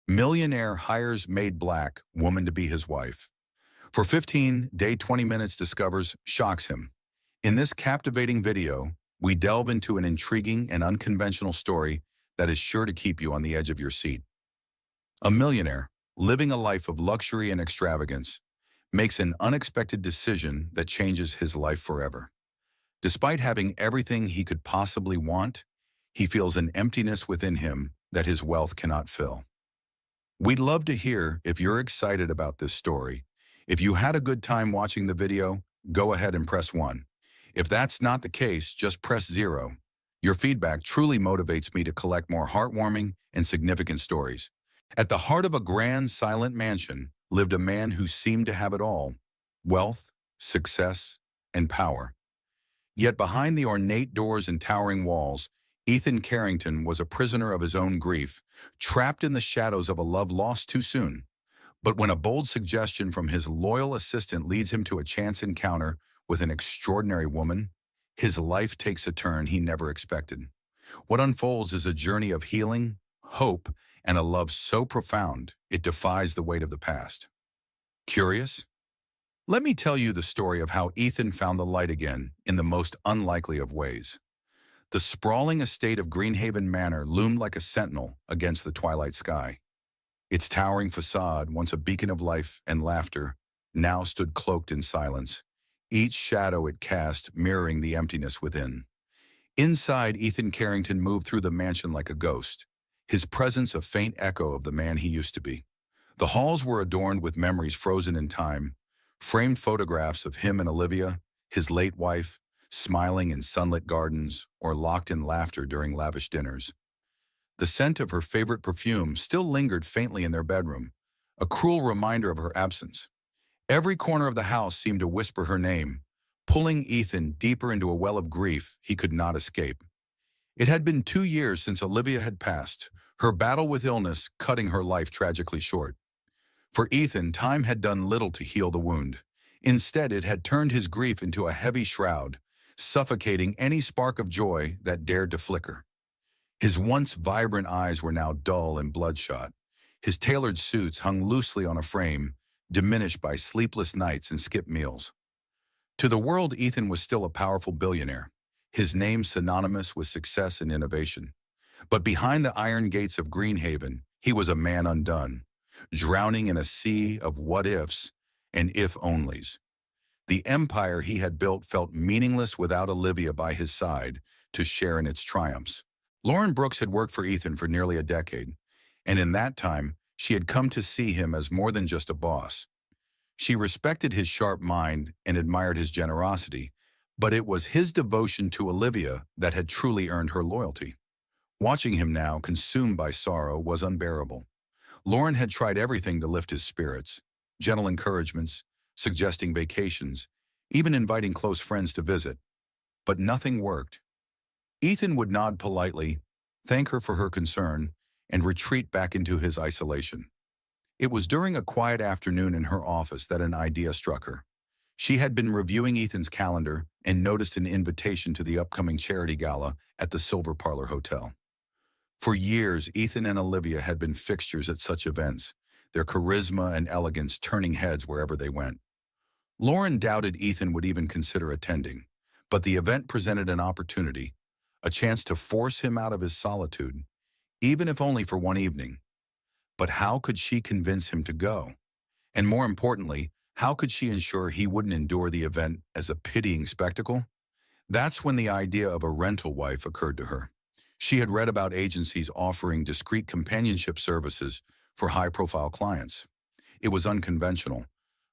Millionaire hires Maid Black woman to be his wife. For 15, day 20 minutes discovers, shocks him. In this captivating video, we delve into an intriguing and unconventional story that is sure to keep you on the edge of your seat. A millionaire, living a life of luxury and extravagance, makes an unexpected decision that changes his life forever. Despite having everything he could possibly want, he feels an emptiness within him that his wealth cannot fill. We'd love to hear if you're excited about this story. If you had a good time watching the video, go ahead and press 1. If that's not the case, just press 0. Your feedback truly motivates me to collect more heartwarming and significant stories. At the heart of a grand, silent mansion lived a man who seemed to have it all: wealth, success, and power. Yet behind the ornate doors and towering walls, Ethan Carrington was a prisoner of his own grief, trapped in the shadows of a love lost too soon. But when a bold suggestion from his loyal assistant leads him to a chance encounter with an extraordinary woman, his life takes a turn he never expected. What unfolds is a journey of healing, hope, and a love so profound it defies the weight of the past. Curious? Let me tell you the story of how Ethan found the light again in the most unlikely of ways. The sprawling estate of Greenhaven Manor loomed like a sentinel against the twilight sky. Its towering facade, once a beacon of life and laughter, now stood cloaked in silence, each shadow it cast mirroring the emptiness within. Inside, Ethan Carrington moved through the mansion like a ghost, his presence a faint echo of the man he used to be. The halls were adorned with memories frozen in time, framed photographs of him and Olivia, his late wife, smiling in sunlit gardens or locked in laughter during lavish dinners. The scent of her favorite perfume still lingered faintly in their bedroom, a cruel reminder of her absence. Every corner of the house seemed to whisper her name, pulling Ethan deeper into a well of grief he could not escape. It had been 2 years since Olivia had passed, her battle with illness cutting her life tragically short. For Ethan, time had done little to heal the wound. Instead, it had turned his grief into a heavy shroud, suffocating any spark of joy that dared to flicker. His once vibrant eyes were now dull and bloodshot. His tailored suits hung loosely on a frame, diminished by sleepless nights and skipped meals. To the world, Ethan was still a powerful billionaire, his name synonymous with success and innovation. But behind the iron gates of Greenhaven, he was a man undone, drowning in a sea of what-ifs and if-onlys. The empire he had built felt meaningless without Olivia by his side to share in its triumphs. Lauren Brooks had worked for Ethan for nearly a decade, and in that time, she had come to see him as more than just a boss. She respected his sharp mind and admired his generosity, but it was his devotion to Olivia that had truly earned her loyalty. Watching him now, consumed by sorrow, was unbearable. Lauren had tried everything to lift his spirits: gentle encouragements, suggesting vacations, even inviting close friends to visit. But nothing worked. Ethan would nod politely, thank her for her concern, and retreat back into his isolation. It was during a quiet afternoon in her office that an idea struck her. She had been reviewing Ethan's calendar and noticed an invitation to the upcoming charity gala at the Silver Parlor Hotel. For years, Ethan and Olivia had been fixtures at such events, their charisma and elegance turning heads wherever they went. Lauren doubted Ethan would even consider attending, but the event presented an opportunity, a chance to force him out of his solitude, even if only for one evening. But how could she convince him to go? And more importantly, how could she ensure he wouldn't endure the event as a pitying spectacle? That's when the idea of a rental wife occurred to her. She had read about agencies offering discreet companionship services for high-profile clients. It was unconventional,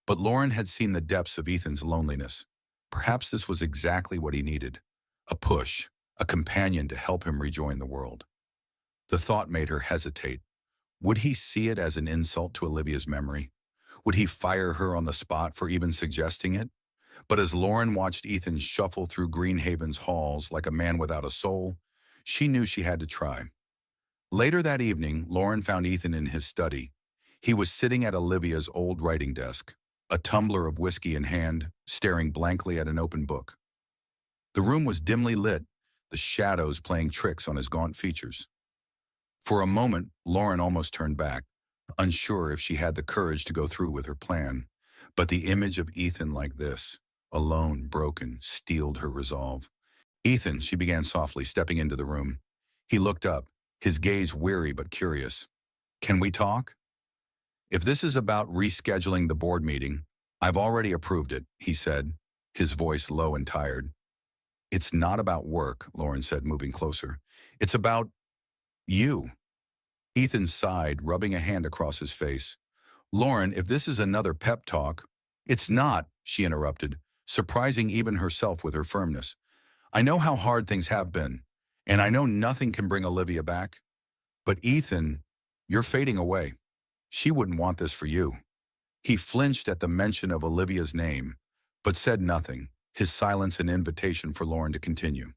but Lauren had seen the depths of Ethan's loneliness. Perhaps this was exactly what he needed: a push, a companion to help him rejoin the world. The thought made her hesitate. Would he see it as an insult to Olivia's memory? Would he fire her on the spot for even suggesting it? But as Lauren watched Ethan shuffle through Greenhaven's halls like a man without a soul, she knew she had to try. Later that evening, Lauren found Ethan in his study. He was sitting at Olivia's old writing desk, a tumbler of whiskey in hand, staring blankly at an open book. The room was dimly lit, the shadows playing tricks on his gaunt features. For a moment, Lauren almost turned back, unsure if she had the courage to go through with her plan. But the image of Ethan like this, alone, broken, steeled her resolve. "Ethan," she began softly, stepping into the room. He looked up, his gaze weary but curious. "Can we talk?" "If this is about rescheduling the board meeting, I've already approved it," he said, his voice low and tired. "It's not about work," Lauren said, moving closer. "It's about you." Ethan sighed, rubbing a hand across his face. "Lauren, if this is another pep talk—" "It's not," she interrupted, surprising even herself with her firmness. "I know how hard things have been, and I know nothing can bring Olivia back. But Ethan, you're fading away. She wouldn't want this for you." He flinched at the mention of Olivia's name, but said nothing, his silence an invitation for Lauren to continue.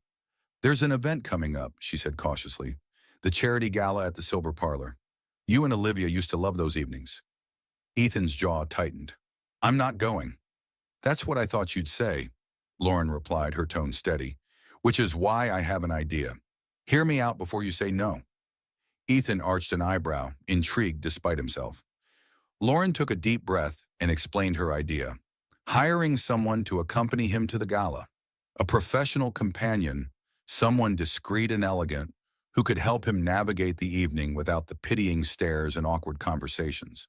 "There's an event coming up," she said cautiously. "The charity gala at the Silver Parlor. You and Olivia used to love those evenings." Ethan's jaw tightened. "I'm not going." "That's what I thought you'd say," Lauren replied, her tone steady. "Which is why I have an idea. Hear me out before you say no." Ethan arched an eyebrow, intrigued despite himself. Lauren took a deep breath and explained her idea. Hiring someone to accompany him to the gala. A professional companion, someone discreet and elegant, who could help him navigate the evening without the pitying stares and awkward conversations.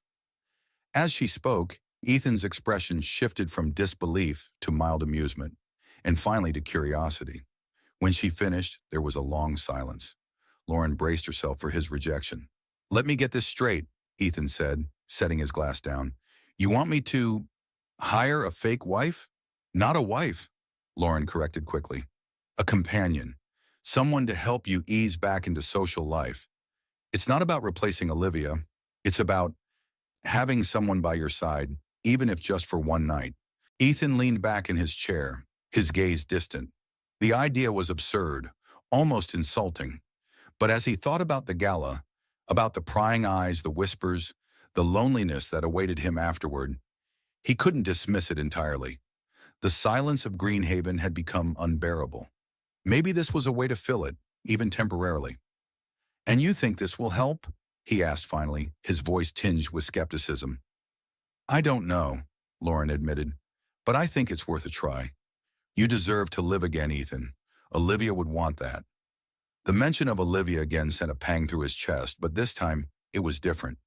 As she spoke, Ethan's expression shifted from disbelief to mild amusement, and finally to curiosity. When she finished, there was a long silence. Lauren braced herself for his rejection. "Let me get this straight," Ethan said, setting his glass down. "You want me to hire a fake wife?" "Not a wife," Lauren corrected quickly. "A companion. Someone to help you ease back into social life. It's not about replacing Olivia. It's about having someone by your side, even if just for one night." Ethan leaned back in his chair, his gaze distant. The idea was absurd, almost insulting. But as he thought about the gala, about the prying eyes, the whispers, the loneliness that awaited him afterward, he couldn't dismiss it entirely. The silence of Greenhaven had become unbearable. Maybe this was a way to fill it, even temporarily. "And you think this will help?" he asked finally, his voice tinged with skepticism. "I don't know," Lauren admitted, "but I think it's worth a try. You deserve to live again, Ethan. Olivia would want that." The mention of Olivia again sent a pang through his chest, but this time it was different.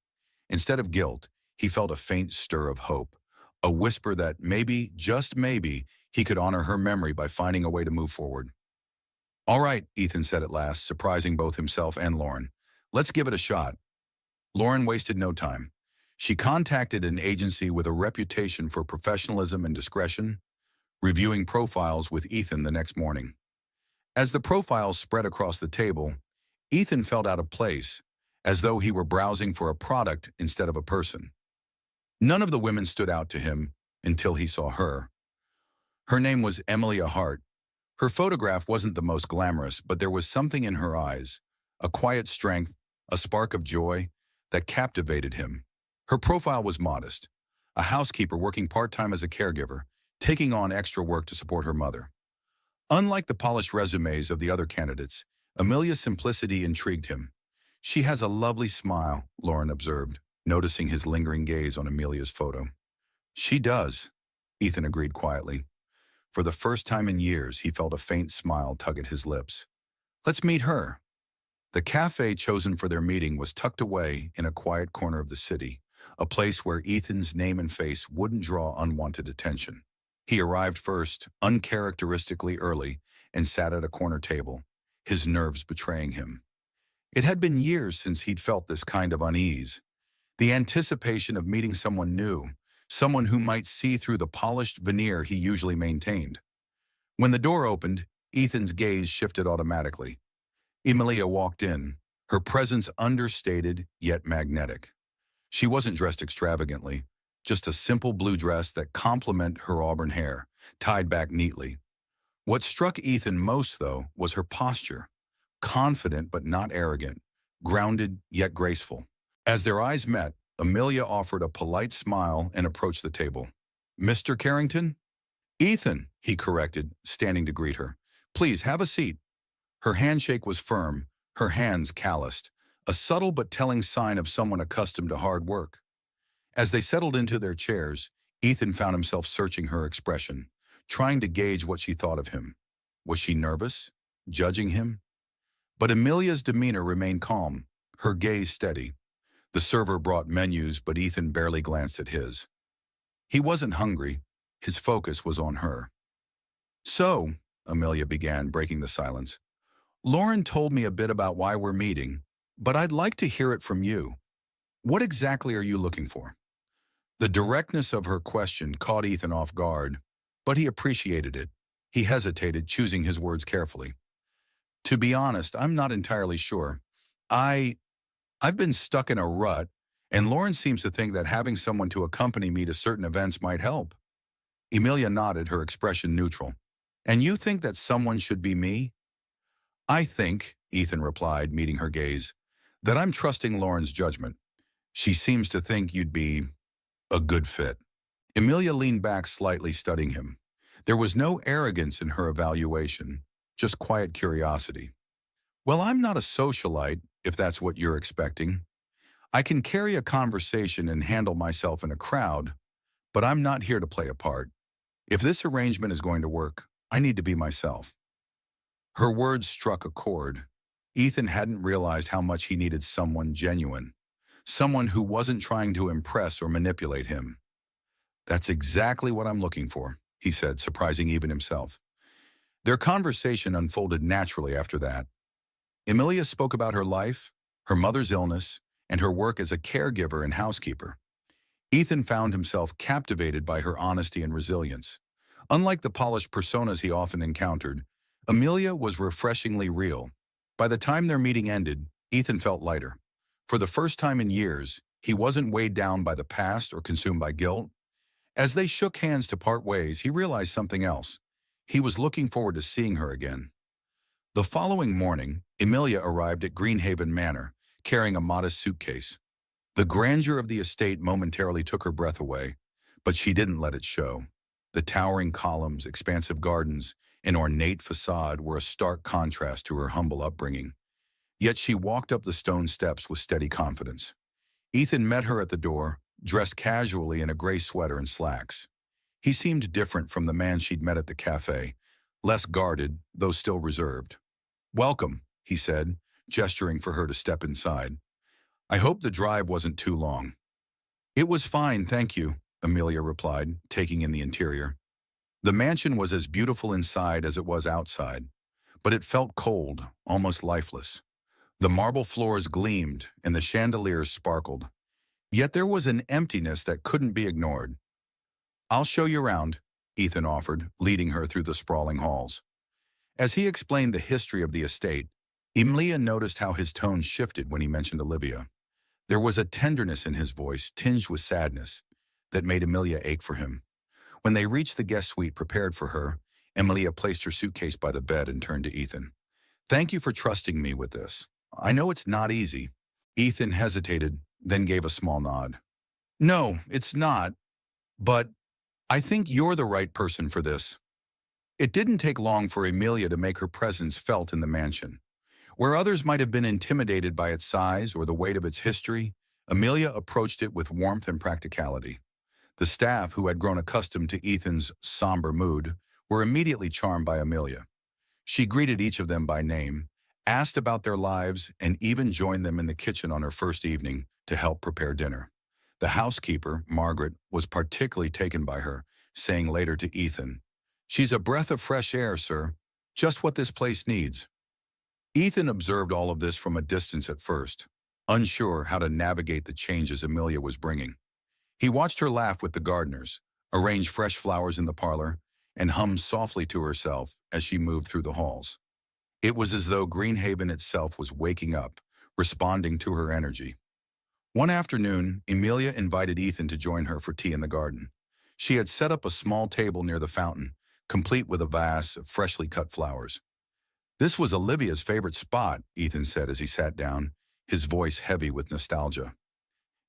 Instead of guilt, he felt a faint stir of hope, a whisper that maybe, just maybe, he could honor her memory by finding a way to move forward. "All right," Ethan said at last, surprising both himself and Lauren. "Let's give it a shot." Lauren wasted no time. She contacted an agency with a reputation for professionalism and discretion, reviewing profiles with Ethan the next morning. As the profiles spread across the table, Ethan felt out of place, as though he were browsing for a product instead of a person. None of the women stood out to him until he saw her. Her name was Emilia Hart. Her photograph wasn't the most glamorous, but there was something in her eyes, a quiet strength, a spark of joy, that captivated him. Her profile was modest, a housekeeper working part-time as a caregiver, taking on extra work to support her mother. Unlike the polished resumes of the other candidates, Emilia's simplicity intrigued him. "She has a lovely smile," Lauren observed, noticing his lingering gaze on Emilia's photo. "She does," Ethan agreed quietly. For the first time in years, he felt a faint smile tug at his lips. "Let's meet her." The cafe chosen for their meeting was tucked away in a quiet corner of the city, a place where Ethan's name and face wouldn't draw unwanted attention. He arrived first, uncharacteristically early, and sat at a corner table, his nerves betraying him. It had been years since he'd felt this kind of unease. The anticipation of meeting someone new, someone who might see through the polished veneer he usually maintained. When the door opened, Ethan's gaze shifted automatically. Emilia walked in, her presence understated yet magnetic. She wasn't dressed extravagantly, just a simple blue dress that complemented her auburn hair, tied back neatly. What struck Ethan most, though, was her posture. Confident but not arrogant, grounded yet graceful. As their eyes met, Emilia offered a polite smile and approached the table. "Mr. Carrington?" "Ethan," he corrected, standing to greet her. "Please, have a seat." Her handshake was firm, her hands calloused, a subtle but telling sign of someone accustomed to hard work. As they settled into their chairs, Ethan found himself searching her expression, trying to gauge what she thought of him. Was she nervous? Judging him? But Amelia's demeanor remained calm, her gaze steady. The server brought menus, but Ethan barely glanced at his. He wasn't hungry. His focus was on her. "So," Amelia began, breaking the silence, "Lauren told me a bit about why we're meeting, but I'd like to hear it from you. What exactly are you looking for?" The directness of her question caught Ethan off guard, but he appreciated it. He hesitated, choosing his words carefully. "To be honest, I'm not entirely sure. I I've been stuck in a rut, and Lauren seems to think that having someone to accompany me to certain events might help." Emilia nodded, her expression neutral. "And you think that someone should be me?" "I think," Ethan replied, meeting her gaze, "that I'm trusting Lauren's judgment. She seems to think you'd be a good fit." Emilia leaned back slightly, studying him. There was no arrogance in her evaluation, just quiet curiosity. "Well, I'm not a socialite, if that's what you're expecting. I can carry a conversation and handle myself in a crowd, but I'm not here to play a part. If this arrangement is going to work, I need to be myself." Her words struck a chord. Ethan hadn't realized how much he needed someone genuine, someone who wasn't trying to impress or manipulate him. "That's exactly what I'm looking for," he said, surprising even himself. Their conversation unfolded naturally after that. Emilia spoke about her life, her mother's illness, and her work as a caregiver and housekeeper. Ethan found himself captivated by her honesty and resilience. Unlike the polished personas he often encountered, Emilia was refreshingly real. By the time their meeting ended, Ethan felt lighter. For the first time in years, he wasn't weighed down by the past or consumed by guilt. As they shook hands to part ways, he realized something else. He was looking forward to seeing her again. The following morning, Emilia arrived at Greenhaven Manor, carrying a modest suitcase. The grandeur of the estate momentarily took her breath away, but she didn't let it show. The towering columns, expansive gardens, and ornate facade were a stark contrast to her humble upbringing. Yet she walked up the stone steps with steady confidence. Ethan met her at the door, dressed casually in a gray sweater and slacks. He seemed different from the man she'd met at the cafe, less guarded, though still reserved. "Welcome," he said, gesturing for her to step inside. "I hope the drive wasn't too long." "It was fine, thank you," Amelia replied, taking in the interior. The mansion was as beautiful inside as it was outside, but it felt cold, almost lifeless. The marble floors gleamed and the chandeliers sparkled. Yet there was an emptiness that couldn't be ignored. "I'll show you around," Ethan offered, leading her through the sprawling halls. As he explained the history of the estate, Emilia noticed how his tone shifted when he mentioned Olivia. There was a tenderness in his voice, tinged with sadness, that made Emilia ache for him. When they reached the guest suite prepared for her, Emilia placed her suitcase by the bed and turned to Ethan. "Thank you for trusting me with this. I know it's not easy." Ethan hesitated, then gave a small nod. "No, it's not, but I think you're the right person for this." It didn't take long for Emilia to make her presence felt in the mansion. Where others might have been intimidated by its size or the weight of its history, Emilia approached it with warmth and practicality. The staff, who had grown accustomed to Ethan's somber mood, were immediately charmed by Emilia. She greeted each of them by name, asked about their lives, and even joined them in the kitchen on her first evening to help prepare dinner. The housekeeper, Margaret, was particularly taken by her, saying later to Ethan, "She's a breath of fresh air, sir. Just what this place needs." Ethan observed all of this from a distance at first, unsure how to navigate the changes Emilia was bringing. He watched her laugh with the gardeners, arrange fresh flowers in the parlor, and hum softly to herself as she moved through the halls. It was as though Greenhaven itself was waking up, responding to her energy. One afternoon, Emilia invited Ethan to join her for tea in the garden. She had set up a small table near the fountain, complete with a vase of freshly cut flowers. "This was Olivia's favorite spot," Ethan said as he sat down, his voice heavy with nostalgia.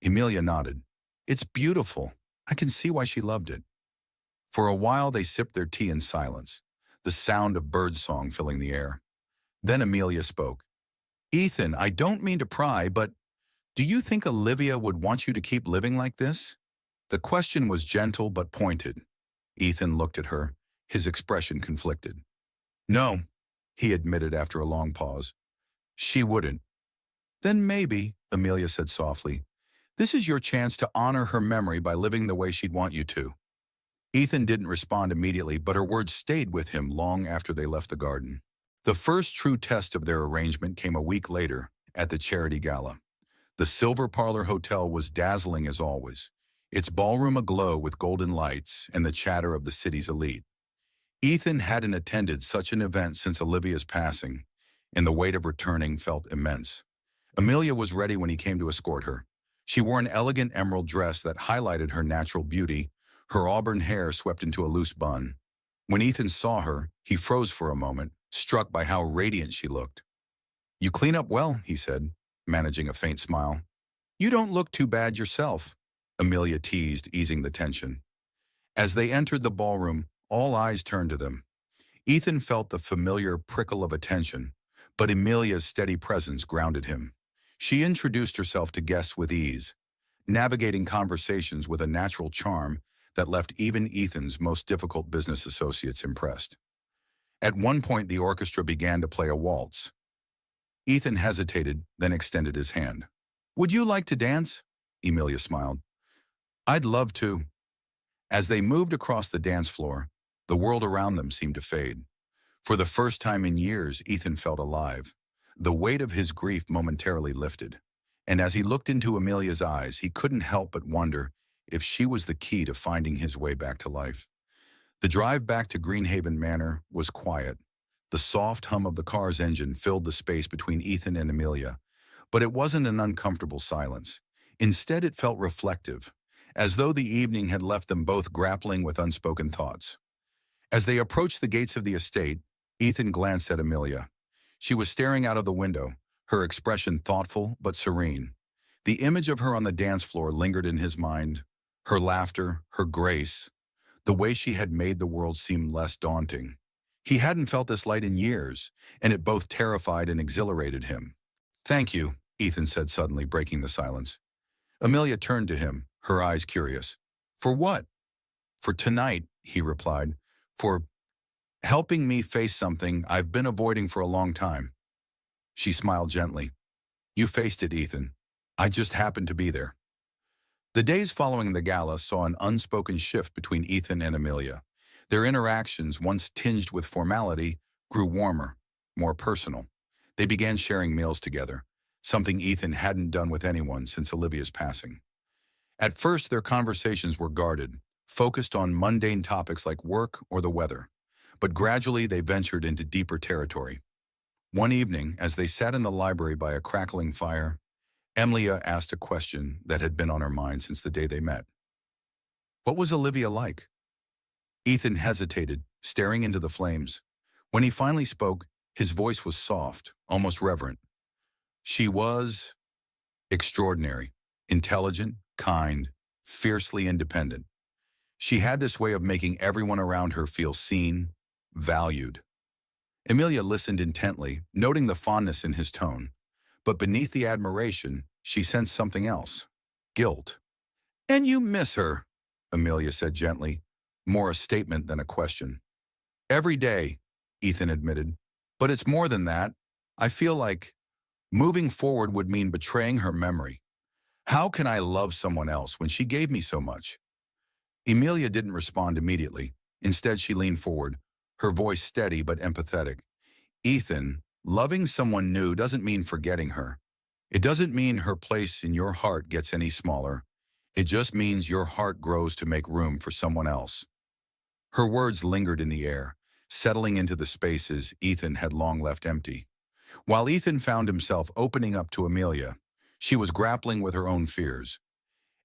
Emilia nodded. "It's beautiful. I can see why she loved it." For a while they sipped their tea in silence, the sound of birdsong filling the air. Then Emilia spoke. Ethan, I don't mean to pry, but do you think Olivia would want you to keep living like this? The question was gentle but pointed. Ethan looked at her, his expression conflicted. No, he admitted after a long pause. She wouldn't. Then maybe, Amelia said softly, this is your chance to honor her memory by living the way she'd want you to. Ethan didn't respond immediately, but her words stayed with him long after they left the garden. The first true test of their arrangement came a week later, at the charity gala. The Silver Parlor Hotel was dazzling as always, its ballroom aglow with golden lights and the chatter of the city's elite. Ethan hadn't attended such an event since Olivia's passing, and the weight of returning felt immense. Amelia was ready when he came to escort her. She wore an elegant emerald dress that highlighted her natural beauty, her auburn hair swept into a loose bun. When Ethan saw her, he froze for a moment, struck by how radiant she looked. "You clean up well," he said, managing a faint smile. "You don't look too bad yourself," Amelia teased, easing the tension. As they entered the ballroom, all eyes turned to them. Ethan felt the familiar prickle of attention, but Amelia's steady presence grounded him. She introduced herself to guests with ease, navigating conversations with a natural charm that left even Ethan's most difficult business associates impressed. At one point, the orchestra began to play a waltz. Ethan hesitated, then extended his hand. "Would you like to dance?" Amelia smiled. "I'd love to." As they moved across the dance floor, the world around them seemed to fade. For the first time in years, Ethan felt alive. The weight of his grief momentarily lifted, and as he looked into Amelia's eyes, he couldn't help but wonder if she was the key to finding his way back to life. The drive back to Greenhaven Manor was quiet. The soft hum of the car's engine filled the space between Ethan and Amelia, but it wasn't an uncomfortable silence. Instead, it felt reflective, as though the evening had left them both grappling with unspoken thoughts. As they approached the gates of the estate, Ethan glanced at Amelia. She was staring out of the window, her expression thoughtful but serene. The image of her on the dance floor lingered in his mind, her laughter, her grace. The way she had made the world seem less daunting. He hadn't felt this light in years, and it both terrified and exhilarated him. "Thank you," Ethan said suddenly, breaking the silence. Amelia turned to him, her eyes curious. "For what?" "For tonight," he replied. "For helping me face something I've been avoiding for a long time." She smiled gently. "You faced it, Ethan. I just happened to be there." The days following the gala saw an unspoken shift between Ethan and Amelia. Their interactions, once tinged with formality, grew warmer, more personal. They began sharing meals together, something Ethan hadn't done with anyone since Olivia's passing. At first, their conversations were guarded, focused on mundane topics like work or the weather. But gradually, they ventured into deeper territory. One evening, as they sat in the library by a crackling fire, Amelia asked a question that had been on her mind since the day they met. "What was Olivia like?" Ethan hesitated, staring into the flames. When he finally spoke, his voice was soft, almost reverent. "She was extraordinary, intelligent, kind, fiercely independent. She had this way of making everyone around her feel seen, valued." Amelia listened intently, noting the fondness in his tone. But beneath the admiration, she sensed something else. Guilt. "And you miss her," Amelia said gently, more a statement than a question. "Every day," Ethan admitted. "But it's more than that. I feel like moving forward would mean betraying her memory. How can I love someone else when she gave me so much?" Amelia didn't respond immediately. Instead, she leaned forward, her voice steady but empathetic. "Ethan, loving someone new doesn't mean forgetting her. It doesn't mean her place in your heart gets any smaller. It just means your heart grows to make room for someone else." Her words lingered in the air, settling into the spaces Ethan had long left empty. While Ethan found himself opening up to Amelia, she was grappling with her own fears.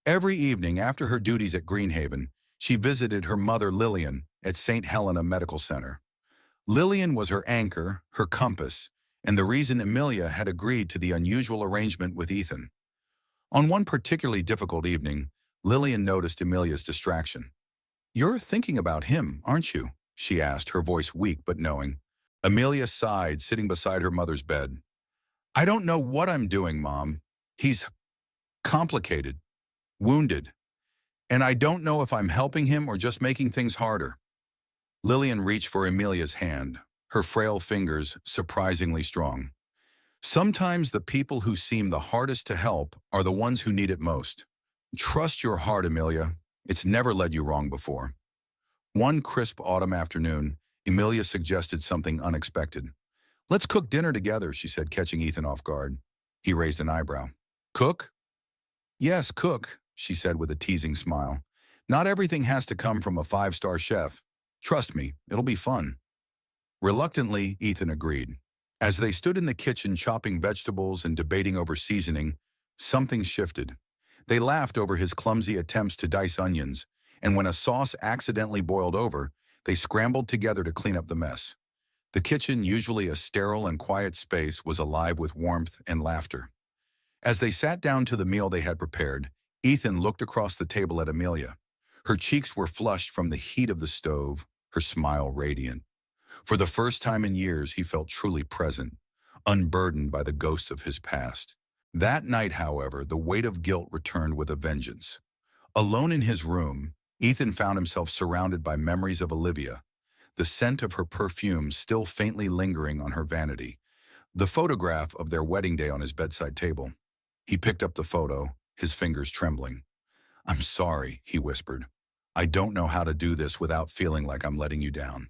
Every evening after her duties at Greenhaven, she visited her mother Lillian at St. Helena Medical Center. Lillian was her anchor, her compass, and the reason Amelia had agreed to the unusual arrangement with Ethan. On one particularly difficult evening, Lillian noticed Amelia's distraction. "You're thinking about him, aren't you?" she asked, her voice weak but knowing. Amelia sighed, sitting beside her mother's bed. I don't know what I'm doing, Mom. He's complicated, wounded, and I don't know if I'm helping him or just making things harder. Lillian reached for Amelia's hand, her frail fingers surprisingly strong. Sometimes the people who seem the hardest to help are the ones who need it most. Trust your heart, Amelia. It's never led you wrong before. One crisp autumn afternoon, Amelia suggested something unexpected. Let's cook dinner together, she said, catching Ethan off guard. He raised an eyebrow. Cook? Yes, cook, she said with a teasing smile. Not everything has to come from a five-star chef. Trust me, it'll be fun. Reluctantly, Ethan agreed. As they stood in the kitchen chopping vegetables and debating over seasoning, something shifted. They laughed over his clumsy attempts to dice onions, and when a sauce accidentally boiled over, they scrambled together to clean up the mess. The kitchen, usually a sterile and quiet space, was alive with warmth and laughter. As they sat down to the meal they had prepared, Ethan looked across the table at Amelia. Her cheeks were flushed from the heat of the stove, her smile radiant. For the first time in years, he felt truly present, unburdened by the ghosts of his past. That night, however, the weight of guilt returned with a vengeance. Alone in his room, Ethan found himself surrounded by memories of Olivia, the scent of her perfume still faintly lingering on her vanity, the photograph of their wedding day on his bedside table. He picked up the photo, his fingers trembling. I'm sorry, he whispered. I don't know how to do this without feeling like I'm letting you down.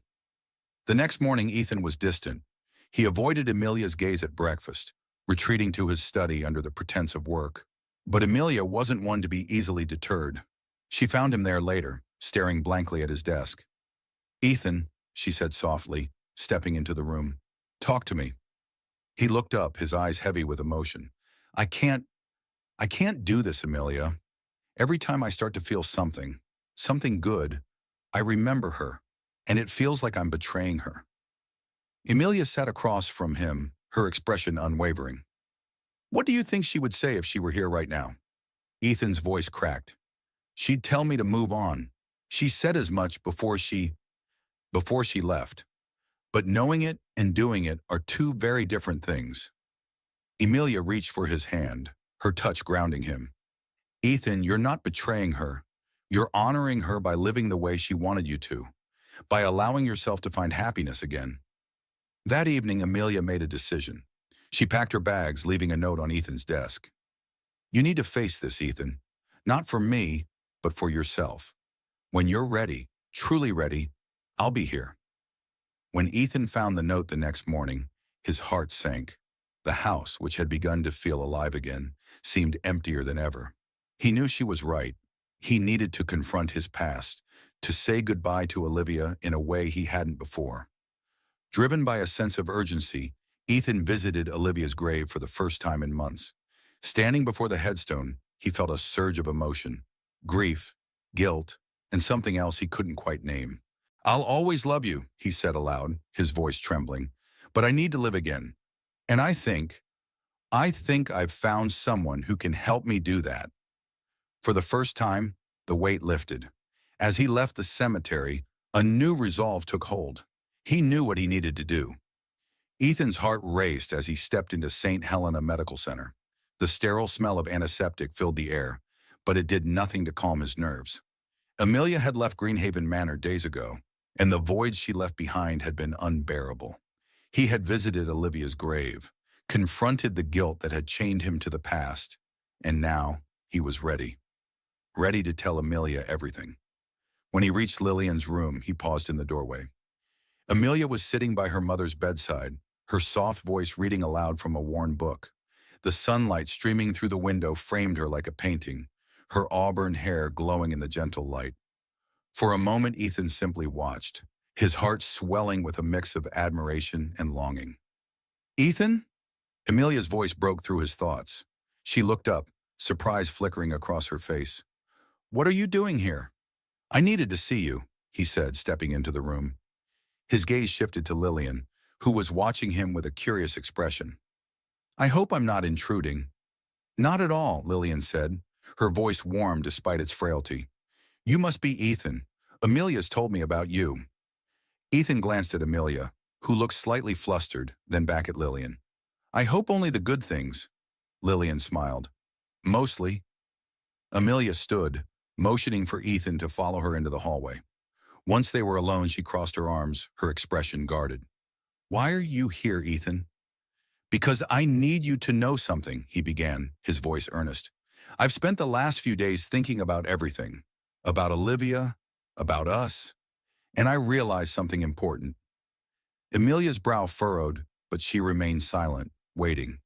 The next morning, Ethan was distant. He avoided Amelia's gaze at breakfast, retreating to his study under the pretense of work. But Amelia wasn't one to be easily deterred. She found him there later, staring blankly at his desk. Ethan, she said softly, stepping into the room. Talk to me. He looked up, his eyes heavy with emotion. I can't do this, Amelia. Every time I start to feel something good, I remember her, and it feels like I'm betraying her. Amelia sat across from him, her expression unwavering. What do you think she would say if she were here right now? Ethan's voice cracked. She'd tell me to move on. She said as much before she left. But knowing it and doing it are two very different things. Amelia reached for his hand, her touch grounding him. Ethan, you're not betraying her. You're honoring her by living the way she wanted you to, by allowing yourself to find happiness again. That evening, Amelia made a decision. She packed her bags, leaving a note on Ethan's desk. You need to face this, Ethan. Not for me, but for yourself. When you're ready, truly ready, I'll be here. When Ethan found the note the next morning, his heart sank. The house, which had begun to feel alive again, seemed emptier than ever. He knew she was right. He needed to confront his past, to say goodbye to Olivia in a way he hadn't before. Driven by a sense of urgency, Ethan visited Olivia's grave for the first time in months. Standing before the headstone, he felt a surge of emotion, grief, guilt, and something else he couldn't quite name. I'll always love you, he said aloud, his voice trembling, but I need to live again. And I think I've found someone who can help me do that. For the first time, the weight lifted. As he left the cemetery, a new resolve took hold. He knew what he needed to do. Ethan's heart raced as he stepped into St. Helena Medical Center. The sterile smell of antiseptic filled the air, but it did nothing to calm his nerves. Amelia had left Greenhaven Manor days ago, and the void she left behind had been unbearable. He had visited Olivia's grave, confronted the guilt that had chained him to the past, and now he was ready. Ready to tell Amelia everything. When he reached Lillian's room, he paused in the doorway. Amelia was sitting by her mother's bedside, her soft voice reading aloud from a worn book. The sunlight streaming through the window framed her like a painting, her auburn hair glowing in the gentle light. For a moment, Ethan simply watched, his heart swelling with a mix of admiration and longing. Ethan? Amelia's voice broke through his thoughts. She looked up, surprise flickering across her face. What are you doing here? I needed to see you, he said, stepping into the room. His gaze shifted to Lillian, who was watching him with a curious expression. I hope I'm not intruding. Not at all, Lillian said, her voice warm despite its frailty. You must be Ethan. Amelia's told me about you. Ethan glanced at Amelia, who looked slightly flustered, then back at Lillian. I hope only the good things, Lillian smiled. Mostly. Amelia stood, motioning for Ethan to follow her into the hallway. Once they were alone, she crossed her arms, her expression guarded. Why are you here, Ethan? Because I need you to know something, he began, his voice earnest. I've spent the last few days thinking about everything. About Olivia, about us, and I realized something important. Amelia's brow furrowed, but she remained silent, waiting.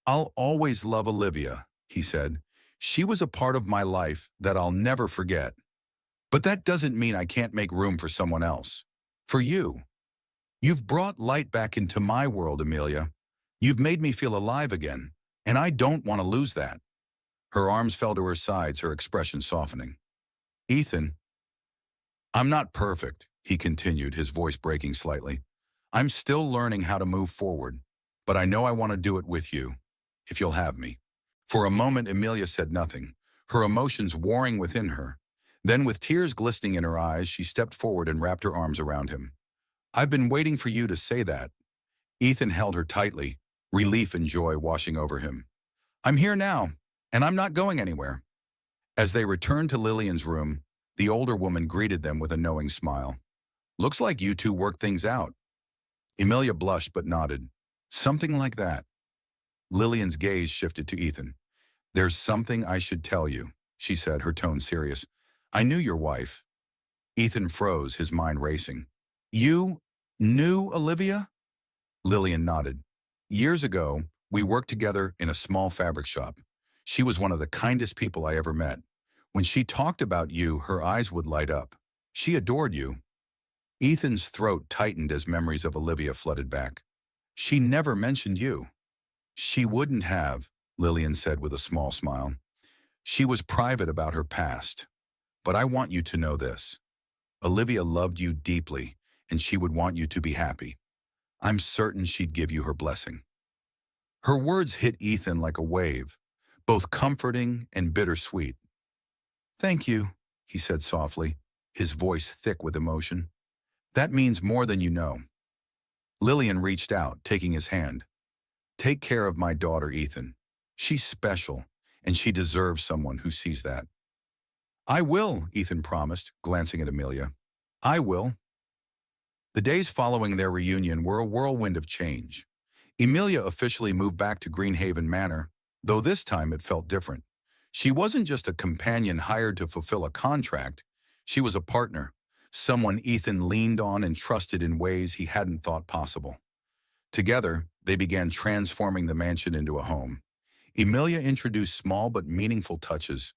I'll always love Olivia, he said. She was a part of my life that I'll never forget. But that doesn't mean I can't make room for someone else. For you. You've brought light back into my world, Amelia. You've made me feel alive again, and I don't want to lose that. Her arms fell to her sides, her expression softening. Ethan, I'm not perfect, he continued, his voice breaking slightly. I'm still learning how to move forward, but I know I want to do it with you, if you'll have me. For a moment, Amelia said nothing, her emotions warring within her. Then, with tears glistening in her eyes, she stepped forward and wrapped her arms around him. I've been waiting for you to say that. Ethan held her tightly, relief and joy washing over him. I'm here now, and I'm not going anywhere. As they returned to Lillian's room, the older woman greeted them with a knowing smile. Looks like you two worked things out. Amelia blushed but nodded. Something like that. Lillian's gaze shifted to Ethan. There's something I should tell you, she said, her tone serious. I knew your wife. Ethan froze, his mind racing. You knew Olivia? Lillian nodded. Years ago, we worked together in a small fabric shop. She was one of the kindest people I ever met. When she talked about you, her eyes would light up. She adored you. Ethan's throat tightened as memories of Olivia flooded back. She never mentioned you. She wouldn't have, Lillian said with a small smile. She was private about her past. But I want you to know this. Olivia loved you deeply, and she would want you to be happy. I'm certain she'd give you her blessing. Her words hit Ethan like a wave, both comforting and bittersweet. Thank you, he said softly, his voice thick with emotion. That means more than you know. Lillian reached out, taking his hand. Take care of my daughter, Ethan. She's special, and she deserves someone who sees that. I will, Ethan promised, glancing at Amelia. I will. The days following their reunion were a whirlwind of change. Amelia officially moved back to Greenhaven Manor, though this time it felt different. She wasn't just a companion hired to fulfill a contract. She was a partner, someone Ethan leaned on and trusted in ways he hadn't thought possible. Together, they began transforming the mansion into a home. Amelia introduced small but meaningful touches.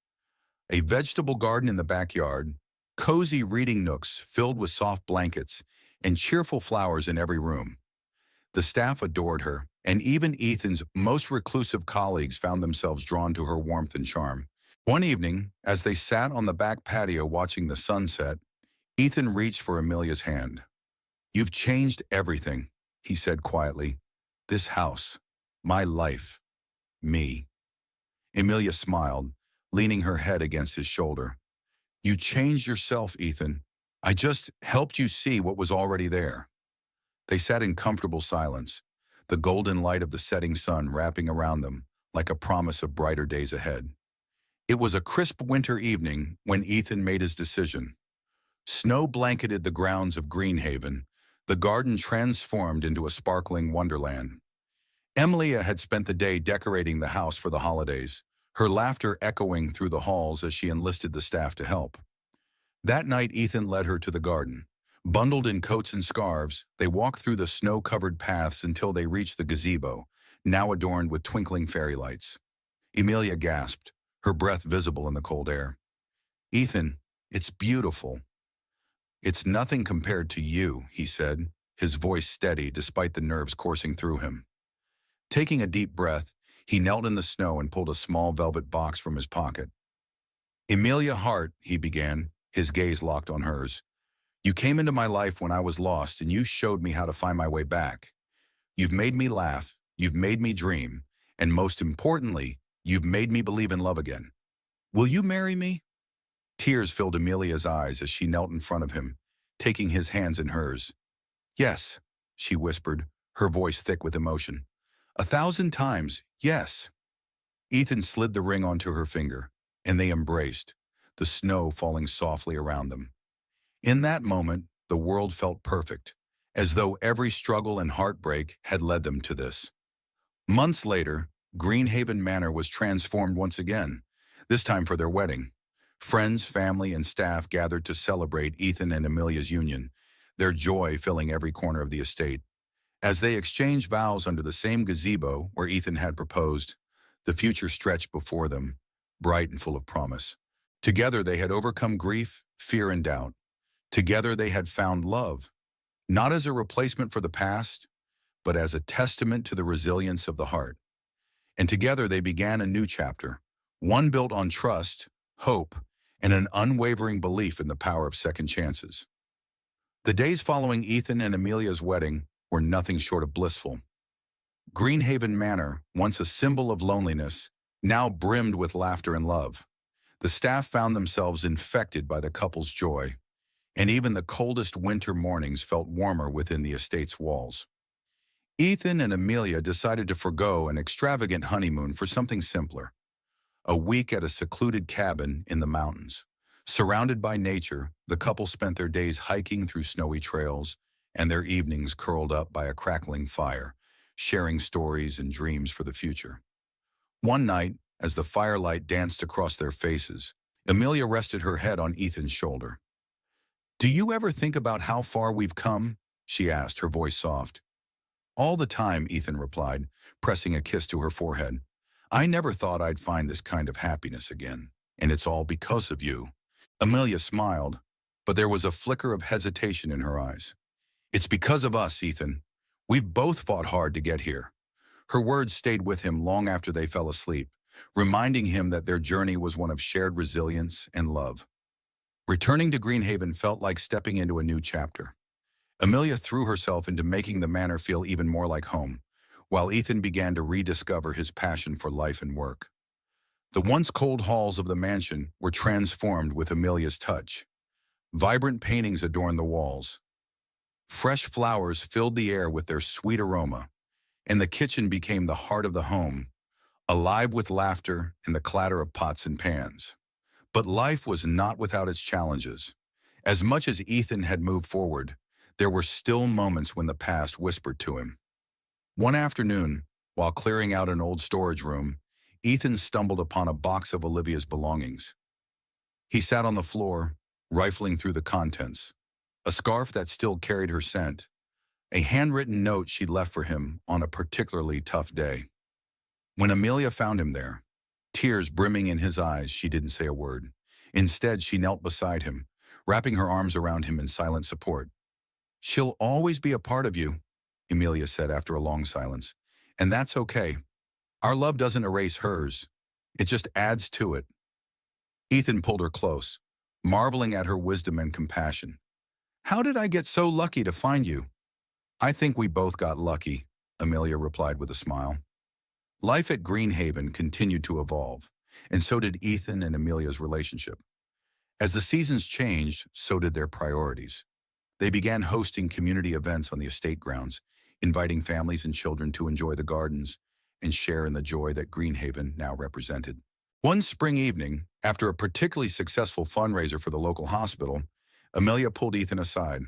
A vegetable garden in the backyard, cozy reading nooks filled with soft blankets, and cheerful flowers in every room. The staff adored her, and even Ethan's most reclusive colleagues found themselves drawn to her warmth and charm. One evening, as they sat on the back patio watching the sunset, Ethan reached for Amelia's hand. You've changed everything, he said quietly. This house, my life, me. Amelia smiled, leaning her head against his shoulder. You changed yourself, Ethan. I just helped you see what was already there. They sat in comfortable silence, the golden light of the setting sun wrapping around them like a promise of brighter days ahead. It was a crisp winter evening when Ethan made his decision. Snow blanketed the grounds of Greenhaven, the garden transformed into a sparkling wonderland. Emilia had spent the day decorating the house for the holidays, her laughter echoing through the halls as she enlisted the staff to help. That night, Ethan led her to the garden. Bundled in coats and scarves, they walked through the snow-covered paths until they reached the gazebo, now adorned with twinkling fairy lights. Amelia gasped, her breath visible in the cold air. Ethan, it's beautiful. It's nothing compared to you, he said, his voice steady despite the nerves coursing through him. Taking a deep breath, he knelt in the snow and pulled a small velvet box from his pocket. Amelia Hart, he began, his gaze locked on hers. You came into my life when I was lost, and you showed me how to find my way back. You've made me laugh, you've made me dream, and most importantly, you've made me believe in love again. Will you marry me? Tears filled Amelia's eyes as she knelt in front of him, taking his hands in hers. Yes, she whispered, her voice thick with emotion. 1,000 times, yes. Ethan slid the ring onto her finger, and they embraced, the snow falling softly around them. In that moment, the world felt perfect, as though every struggle and heartbreak had led them to this. Months later, Greenhaven Manor was transformed once again, this time for their wedding. Friends, family, and staff gathered to celebrate Ethan and Amelia's union, their joy filling every corner of the estate. As they exchanged vows under the same gazebo where Ethan had proposed, the future stretched before them, bright and full of promise. Together they had overcome grief, fear, and doubt. Together they had found love, not as a replacement for the past, but as a testament to the resilience of the heart. And together they began a new chapter, one built on trust, hope, and an unwavering belief in the power of second chances. The days following Ethan and Amelia's wedding were nothing short of blissful. Greenhaven Manor, once a symbol of loneliness, now brimmed with laughter and love. The staff found themselves infected by the couple's joy, and even the coldest winter mornings felt warmer within the estate's walls. Ethan and Amelia decided to forgo an extravagant honeymoon for something simpler, a week at a secluded cabin in the mountains. Surrounded by nature, the couple spent their days hiking through snowy trails and their evenings curled up by a crackling fire, sharing stories and dreams for the future. One night, as the firelight danced across their faces, Amelia rested her head on Ethan's shoulder. "Do you ever think about how far we've come?" she asked, her voice soft. "All the time," Ethan replied, pressing a kiss to her forehead. "I never thought I'd find this kind of happiness again, and it's all because of you." Amelia smiled, but there was a flicker of hesitation in her eyes. "It's because of us, Ethan. We've both fought hard to get here." Her words stayed with him long after they fell asleep, reminding him that their journey was one of shared resilience and love. Returning to Greenhaven felt like stepping into a new chapter. Amelia threw herself into making the manor feel even more like home, while Ethan began to rediscover his passion for life and work. The once cold halls of the mansion were transformed with Amelia's touch. Vibrant paintings adorned the walls. Fresh flowers filled the air with their sweet aroma, and the kitchen became the heart of the home, alive with laughter and the clatter of pots and pans. But life was not without its challenges. As much as Ethan had moved forward, there were still moments when the past whispered to him. One afternoon, while clearing out an old storage room, Ethan stumbled upon a box of Olivia's belongings. He sat on the floor, rifling through the contents. A scarf that still carried her scent, a handwritten note she'd left for him on a particularly tough day. When Amelia found him there, tears brimming in his eyes, she didn't say a word. Instead, she knelt beside him, wrapping her arms around him in silent support. "She'll always be a part of you," Amelia said after a long silence. "And that's okay. Our love doesn't erase hers. It just adds to it." Ethan pulled her close, marveling at her wisdom and compassion. "How did I get so lucky to find you?" "I think we both got lucky," Amelia replied with a smile. Life at Greenhaven continued to evolve, and so did Ethan and Amelia's relationship. As the seasons changed, so did their priorities. They began hosting community events on the estate grounds, inviting families and children to enjoy the gardens and share in the joy that Greenhaven now represented. One spring evening, after a particularly successful fundraiser for the local hospital, Amelia pulled Ethan aside.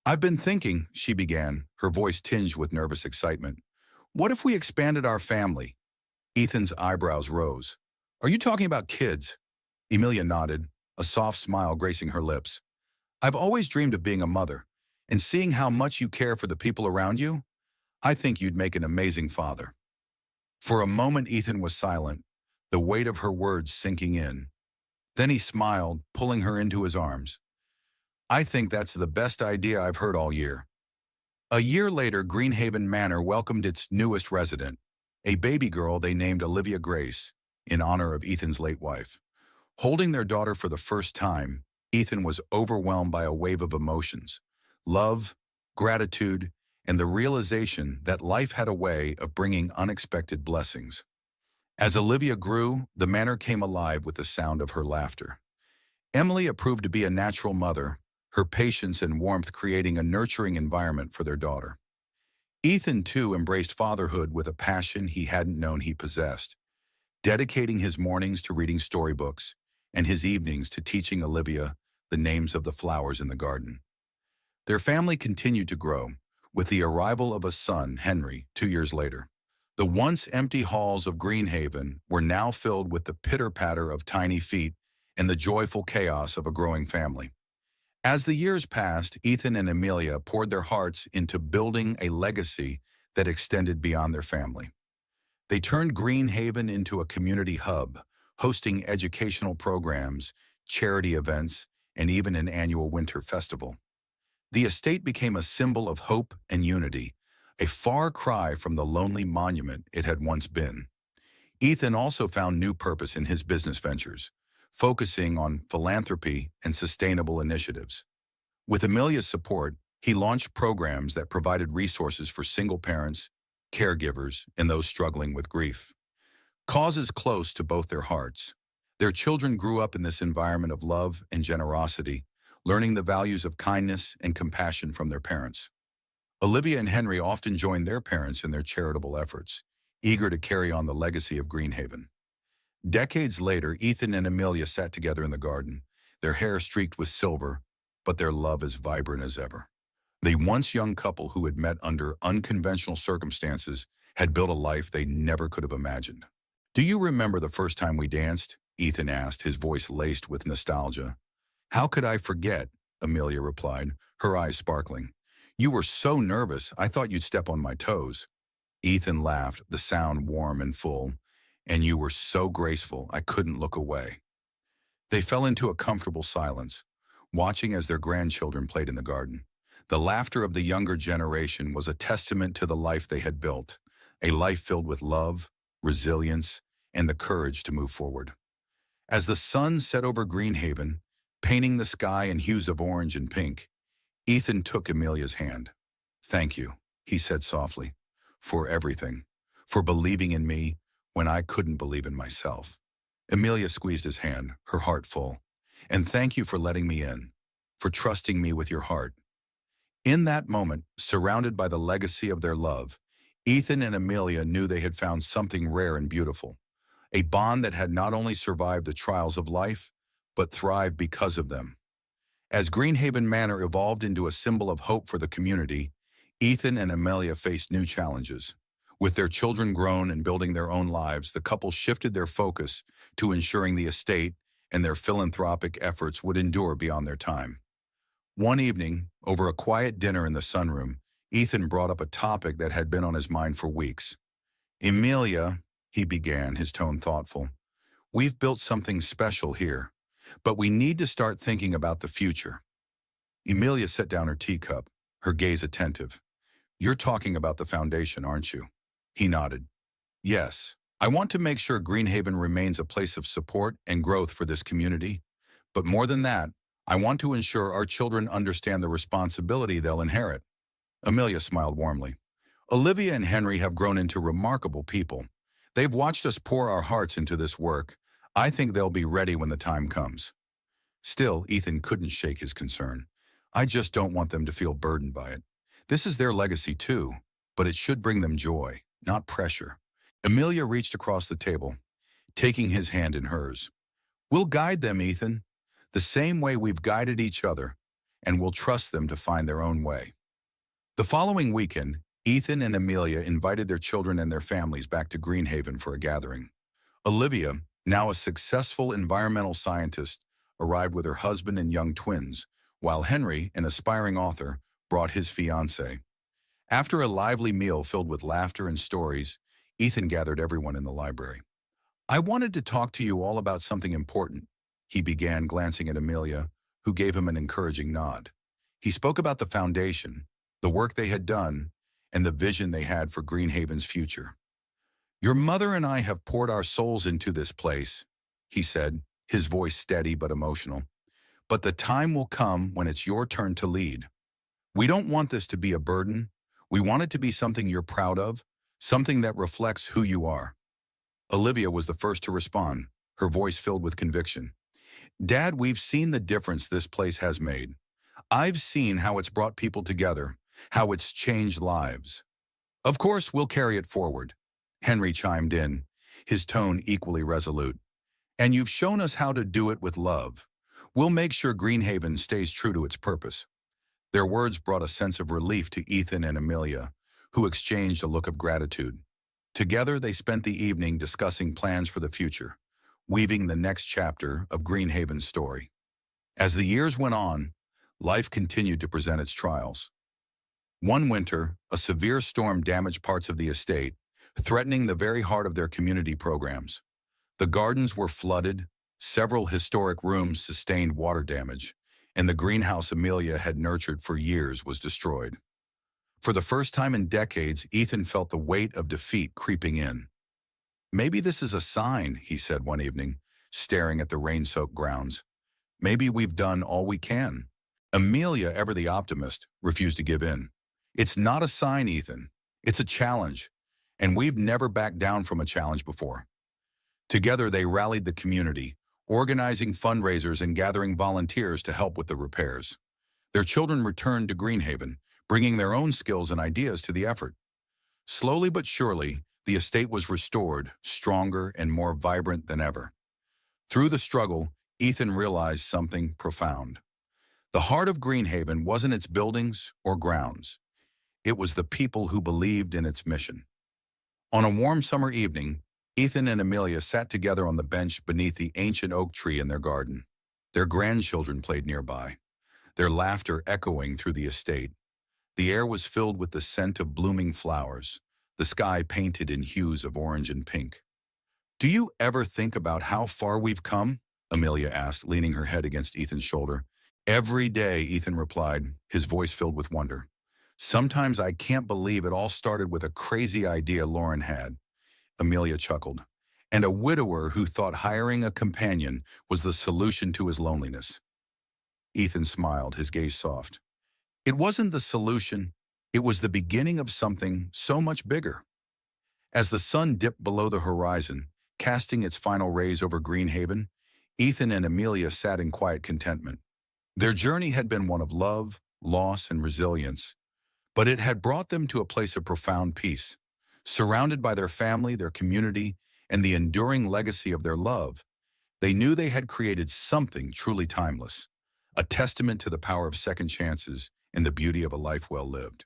"I've been thinking," she began, her voice tinged with nervous excitement. "What if we expanded our family?" Ethan's eyebrows rose. "Are you talking about kids?" Amelia nodded, a soft smile gracing her lips. "I've always dreamed of being a mother, and seeing how much you care for the people around you, I think you'd make an amazing father." For a moment, Ethan was silent, the weight of her words sinking in. Then he smiled, pulling her into his arms. "I think that's the best idea I've heard all year." A year later, Greenhaven Manor welcomed its newest resident, a baby girl they named Olivia Grace, in honor of Ethan's late wife. Holding their daughter for the first time, Ethan was overwhelmed by a wave of emotions: love, gratitude, and the realization that life had a way of bringing unexpected blessings. As Olivia grew, the manor came alive with the sound of her laughter. Emily proved to be a natural mother, her patience and warmth creating a nurturing environment for their daughter. Ethan, too, embraced fatherhood with a passion he hadn't known he possessed, dedicating his mornings to reading storybooks and his evenings to teaching Olivia the names of the flowers in the garden. Their family continued to grow, with the arrival of a son, Henry, 2 years later. The once empty halls of Greenhaven were now filled with the pitter-patter of tiny feet and the joyful chaos of a growing family. As the years passed, Ethan and Amelia poured their hearts into building a legacy that extended beyond their family. They turned Greenhaven into a community hub, hosting educational programs, charity events, and even an annual winter festival. The estate became a symbol of hope and unity, a far cry from the lonely monument it had once been. Ethan also found new purpose in his business ventures, focusing on philanthropy and sustainable initiatives. With Amelia's support, he launched programs that provided resources for single parents, caregivers, and those struggling with grief. Causes close to both their hearts. Their children grew up in this environment of love and generosity, learning the values of kindness and compassion from their parents. Olivia and Henry often joined their parents in their charitable efforts, eager to carry on the legacy of Greenhaven. Decades later, Ethan and Amelia sat together in the garden, their hair streaked with silver, but their love as vibrant as ever. The once young couple who had met under unconventional circumstances had built a life they never could have imagined. "Do you remember the first time we danced?" Ethan asked, his voice laced with nostalgia. "How could I forget?" Amelia replied, her eyes sparkling. "You were so nervous, I thought you'd step on my toes." Ethan laughed, the sound warm and full. "And you were so graceful, I couldn't look away." They fell into a comfortable silence, watching as their grandchildren played in the garden. The laughter of the younger generation was a testament to the life they had built, a life filled with love, resilience, and the courage to move forward. As the sun set over Greenhaven, painting the sky in hues of orange and pink, Ethan took Amelia's hand. "Thank you," he said softly, "for everything, for believing in me when I couldn't believe in myself." Amelia squeezed his hand, her heart full. "And thank you for letting me in, for trusting me with your heart." In that moment, surrounded by the legacy of their love, Ethan and Amelia knew they had found something rare and beautiful, a bond that had not only survived the trials of life, but thrived because of them. As Greenhaven Manor evolved into a symbol of hope for the community, Ethan and Amelia faced new challenges. With their children grown and building their own lives, the couple shifted their focus to ensuring the estate and their philanthropic efforts would endure beyond their time. One evening, over a quiet dinner in the sunroom, Ethan brought up a topic that had been on his mind for weeks. "Amelia," he began, his tone thoughtful, "we've built something special here, but we need to start thinking about the future." Amelia set down her teacup, her gaze attentive. "You're talking about the foundation, aren't you?" He nodded. "Yes. I want to make sure Greenhaven remains a place of support and growth for this community. But more than that, I want to ensure our children understand the responsibility they'll inherit." Amelia smiled warmly. "Olivia and Henry have grown into remarkable people. They've watched us pour our hearts into this work. I think they'll be ready when the time comes." Still, Ethan couldn't shake his concern. "I just don't want them to feel burdened by it. This is their legacy too, but it should bring them joy, not pressure." Amelia reached across the table, taking his hand in hers. "We'll guide them, Ethan, the same way we've guided each other, and we'll trust them to find their own way." The following weekend, Ethan and Amelia invited their children and their families back to Greenhaven for a gathering. Olivia, now a successful environmental scientist, arrived with her husband and young twins, while Henry, an aspiring author, brought his fiancée. After a lively meal filled with laughter and stories, Ethan gathered everyone in the library. "I wanted to talk to you all about something important," he began, glancing at Amelia, who gave him an encouraging nod. He spoke about the foundation, the work they had done, and the vision they had for Greenhaven's future. "Your mother and I have poured our souls into this place," he said, his voice steady but emotional. "But the time will come when it's your turn to lead. We don't want this to be a burden. We want it to be something you're proud of, something that reflects who you are." Olivia was the first to respond, her voice filled with conviction. "Dad, we've seen the difference this place has made. I've seen how it's brought people together, how it's changed lives. Of course, we'll carry it forward. Henry chimed in, his tone equally resolute. And you've shown us how to do it with love. We'll make sure Greenhaven stays true to its purpose. Their words brought a sense of relief to Ethan and Amelia, who exchanged a look of gratitude. Together, they spent the evening discussing plans for the future, weaving the next chapter of Greenhaven's story. As the years went on, life continued to present its trials. One winter, a severe storm damaged parts of the estate, threatening the very heart of their community programs. The gardens were flooded, several historic rooms sustained water damage, and the greenhouse Amelia had nurtured for years was destroyed. For the first time in decades, Ethan felt the weight of defeat creeping in. Maybe this is a sign, he said one evening, staring at the rain-soaked grounds. Maybe we've done all we can. Amelia, ever the optimist, refused to give in. It's not a sign, Ethan. It's a challenge, and we've never backed down from a challenge before. Together, they rallied the community, organizing fundraisers and gathering volunteers to help with the repairs. Their children returned to Greenhaven, bringing their own skills and ideas to the effort. Slowly but surely, the estate was restored, stronger and more vibrant than ever. Through the struggle, Ethan realized something profound. The heart of Greenhaven wasn't its buildings or grounds. It was the people who believed in its mission. On a warm summer evening, Ethan and Amelia sat together on the bench beneath the ancient oak tree in their garden. Their grandchildren played nearby, their laughter echoing through the estate. The air was filled with the scent of blooming flowers, the sky painted in hues of orange and pink. "Do you ever think about how far we've come?" Amelia asked, leaning her head against Ethan's shoulder. "Every day," Ethan replied, his voice filled with wonder. "Sometimes I can't believe it all started with a crazy idea Lauren had." Amelia chuckled. "And a widower who thought hiring a companion was the solution to his loneliness." Ethan smiled, his gaze soft. "It wasn't the solution, it was the beginning of something so much bigger." As the sun dipped below the horizon, casting its final rays over Greenhaven, Ethan and Amelia sat in quiet contentment. Their journey had been one of love, loss, and resilience, but it had brought them to a place of profound peace. Surrounded by their family, their community, and the enduring legacy of their love, they knew they had created something truly timeless, a testament to the power of second chances and the beauty of a life well lived.